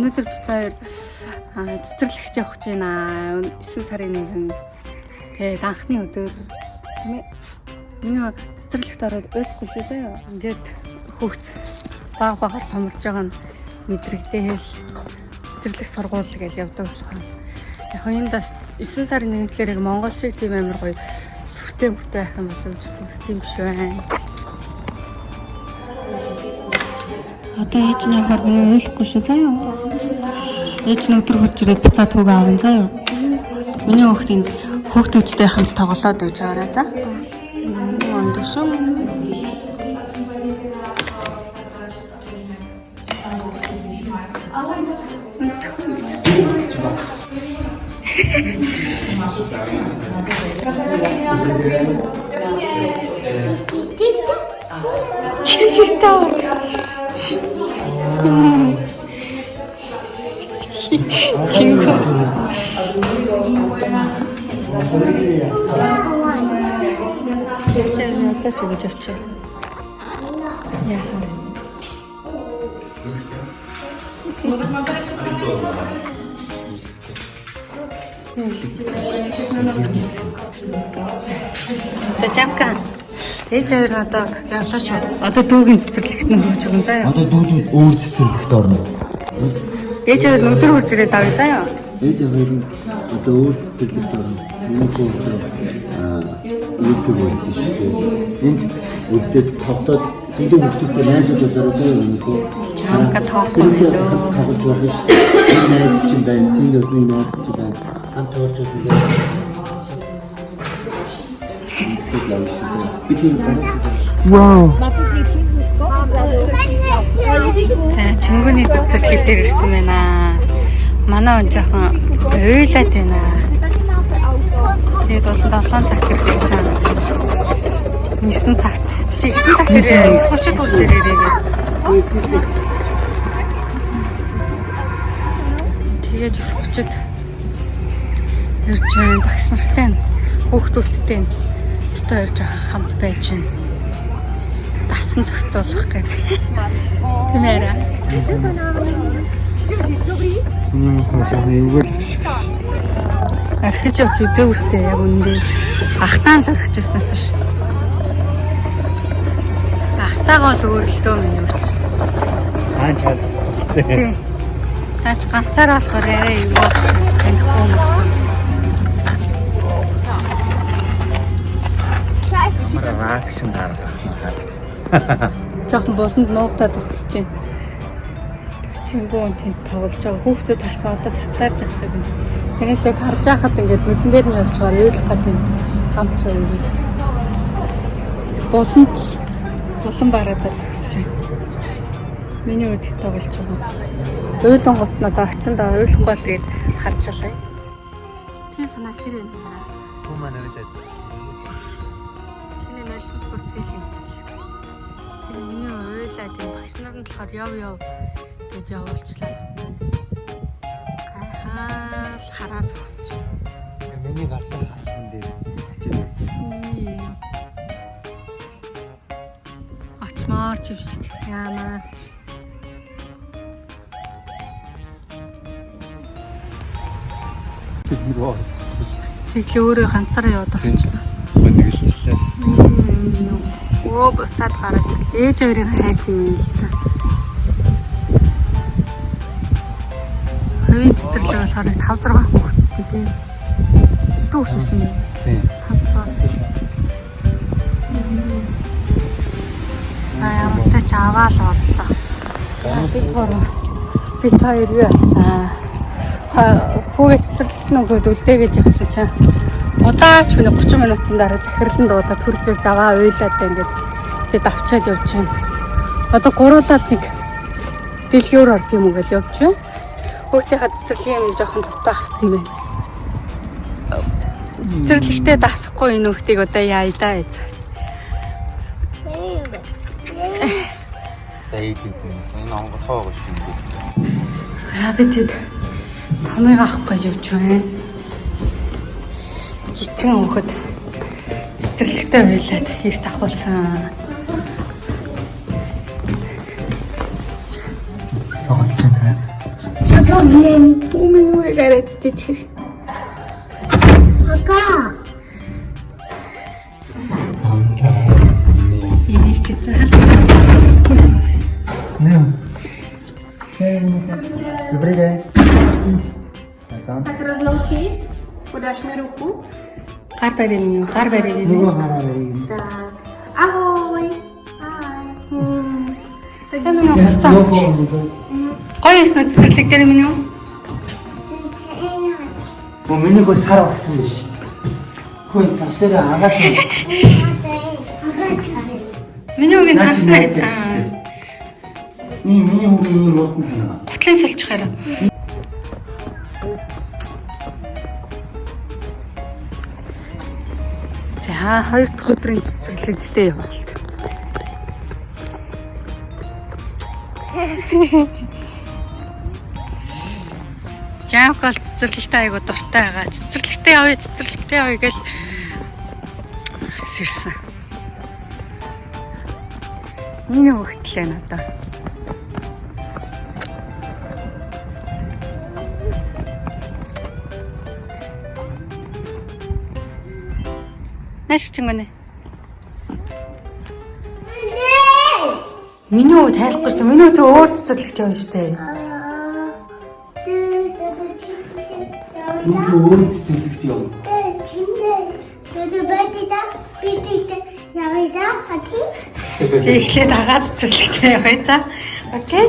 Өнөөдөр бид хоёр цэцэрлэгт явах гэж байна. 9 сарын 1. Тэгээд анхны өдөр тийм ээ. Миний цэцэрлэгт ороод ойлгохгүй шүү дээ. Ингээд хүүхд багаар томорж байгаа нь мэдрэгдээл цэцэрлэг сургууль гэж явдаг болохоор. Яг энэ 9 сарын 1-ээр Монгол шиг тийм амар гоё сүртэй байх юм болов уу тийм биш байна. Одоо ээж нь явахаар би ойлгохгүй шүү заяа. Ээж нь өдөр хурж ирээд буцаад хүүгээ аван заяа. Миний хүүхдүүдтэй хамт тоглоод байж байгаарай за. Ондог шүү. Чигтар. Чинко. Я тоже хочу чай. Я. Зачамка. Ээж хоёр одоо явлаа шүү. Одоо дүүгийн цэцэрлэгт нь хөрж өгөн заяа. Одоо дүүдүүд өөр цэцэрлэгт орно. Ээж хоёр өдөр хурж ирээд авъя заяа. Ээж хоёр нь одоо өөр цэцэрлэгт орно. Миний хүү YouTube байдаг шүү дээ. Энд үлдээд тоглоод зөндөө хүмүүстэй найзууд болоод байгаа юм уу? Чамка тоглохгүй лөө. Тоглож байгаа шүү дээ. Энэ найз чинь байна. Тэнд өсний найз чинь байна. Хамт орж үзээ. Вау. За чөнгөний цэцэрлэг дээр ирсэн байна. Манай он жоохон уйлаад байна. Тэгээд бол 7 цагт ирсэн. 9 цагт. Шиг хэдэн цагт ирээ? 9:30-д хүрч ирээрээ гээд. Тэгээд 9:30-д ирж байна. Багш нартай хүүхдүүдтэй бит хоёр хамт байж байна. Дасан зохицуулах гэдэг. Тийм ээ. Миний мөхөд эвгэл архиж явж үзээ үстэй яг үндэ. Ахтаан л архиж яснаас ш. Ахтаага л өөрлөлтөө миний үуч. чад. Тий. Таач ганцаараа болохоор арай юу багш танихгүй хүмүүс. Реакшн харах. Жохон болонд нуугтаа зогсож байна. Чингүү тэнд тоглож байгаа хүүхдүүд харсан одоо сатаарж ах шиг юм. Тэрээс яг харж байхад ингээд нүдэн дээр нь явж байгаа ойлгох гэдэг гамч юм. Болонд болон бараад зогсож байна. Миний үед тоглож байгаа. Уйлан гут надад очиндаа ойлгохгүй л тэгээд харж алаа. Сэтгэл санаа хэр юм бэ? Туу маань ойлаад. Чиний нойлбос бүцэл юм чи. Тэр миний уйлаад энэ багш нар нь болохоор яв гэж явуулчлаа. Гайхал хараа зогсож. Миний гарсан хаасан дээр. Очмоор ч биш. Яамаач. Тэглээ өөрөө ганцаараа яваад авчихлаа. Өнөглөлээ. Оо буцаад гараад ээж хоёрын хайсан юм л та. Хөвийн цэцэрлэг болохоор 5-6 хүүхэдтэй тийм. Дүү хийсэн юм. Тийм. 5-6. За ямартай ч аваал боллоо. Бид хоёр юу яасан? Хүүгээ цэцэрлэгт нөгөөд үлдээ гэж явцсан чинь удаач хүний 30 минутын дараа захирлан дуудаад хурж ирж аваа уйлаад ингээд тэгээд авчаад явж байна. Одоо гуруулаад нэг дэлгүүр орд юм уу гэж явж байна. Хүүхдийнхаа цэцэрлэгийн юм жоохон дутаа авцсан байна. Цэцэрлэгтээ дасахгүй энэ хүүхдийг одоо яая даа эз. За ийдээ. Энэ онгоцоо гэж юм. За бид томыг авах гэж явж байна. Жижигэн хүүхэд цэцэрлэгтээ уйлаад эрт ахуулсан. тоглож байна. Минь гараад тэр. 아까 Энийг гэсэн Não. Добрый день. Хочу разлучить. Подашь мне руку? гар барин гар барин. Нөгөө хараа барин. Так. Ахой. Ай. За минь уцаач. Гоё эсна цэцэрлэг дээр минь юу? Миний хөө сар болсон биш. Хөө тасараа агаасан. Миний үгийн цаасна. Миний хүүгийн муутан ханаа. Гутлын сольж хараа. За хоёр дахь өдрийн цэцэрлэгтэй явалт. Жаавкал цэцэрлэгтэй айгуу дуртай байгаа. Цэцэрлэгтэй явъя гэж сэрсэн. Энэ хөвгтлээ надаа. Нааш чимгэнэ. Миний хөө тайлахгүй шүү. Миний хөө ч өөр цэцэрлэгч явна шүү дээ. Нөгөө өөр цэцэрлэгт явна. Тэгэхлээр дагаад цэцэрлэгтэй явъя за. Окей.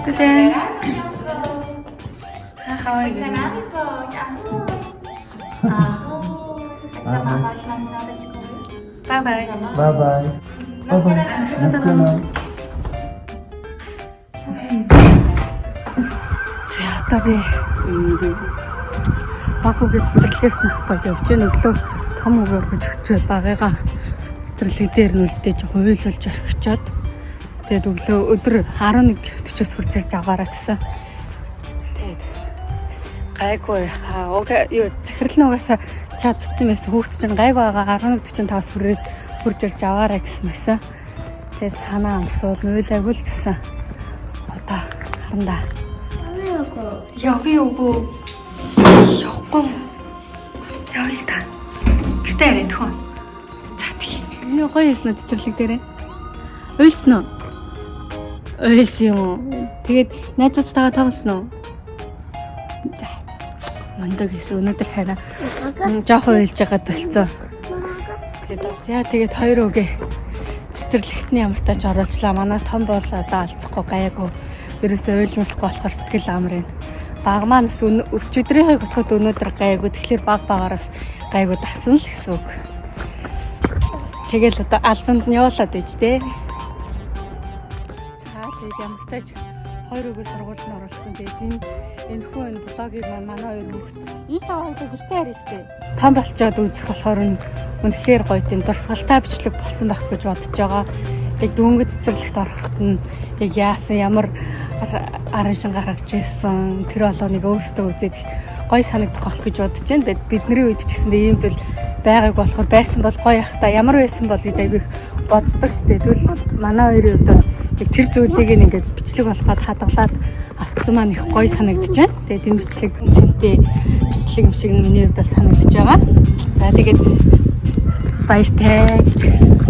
Good. How are you? Bye bye. Bye-bye. Bye-bye. Настана. За одоо би багуугийн цэцэрлэгээс нахгүй явж байна. Өглөө том өгөөр хөжигчөөд багыгаа цэцэрлэг дээр нүлдэж хуйлуулж орхичоод тэгээд өглөө өдөр 11:40-оос хурж ирж аваарай гэсэн. Тэгээд гайгүй юу захирлын угаасаа чад битсэн байсан хүүхд чинь гайг байгаа 11:45-аас хурж ирж аваарай гэсэн мэсэн. Тэгээд санаа амсуул нүлээгүй л гэсэн. Одоо харандаа. Явъя уу? Явахгүй. Явъя л та. Гэртээ яриад төхөө. За тийм. Миний гоё яснаа цэцэрлэг дээрээ. Уйлсан уу? Уйлсан юм. Тэгээд найзуудтайгаа тоглосон уу? Мундаг гэсэн өнөөдөр хараа. Жохон уйлж байгаад болцсон. Тэгээд хоёр өгээ цэцэрлэгтний ямар тач оруулчлаа. Манай том бол одоо алцахгүй гайгүй. Ерөөсөө уйлж болохгүй болохоор сэтгэл амар байна. Баг маань бас өчигдрийнхээ готход өнөөдөр гайгүй. Тэгэхээр багаараас гайгүй татсан л гэсэн үг. Тэгэл одоо альбанд нь явуулаад иж тээ. Тэгээд ямар тач хоёр өгөө сургуульд нь оруулсан. Тэгээд энэ хүн энэ блогийг манай хоёр хүүхд энэ шоуд гэртээ харин штэ. Том болчоод үзэх болохоор үнэхээр гоё тийм дурсгалтай бичлэг болсон байх гэж бодож байгаа. Яг дөнгөж цэцэрлэгт ороход нь яг яасан ямар арын шин гаргаж ирсэн тэр болгоныг өөрсдөө үзээд гоё санагдах байх гэж бодож байна. Тэгээд бидний үед ч гэсэндээ ийм зүйл байгааг болохоор байсан бол гоё ах та ямар байсан бол гэж айгүй боддог штэ. Тэгвэл манай хоёрын хувьд яг тэр зүйлийг ингээд бичлэг болгоод хадгалаад авцсан маань их гоё санагдаж байна. Тэгээд энэ бичлэг зэнтэй бичлэг юм шиг миний хувьд санагдаж байгаа. За тэгээд баяртай.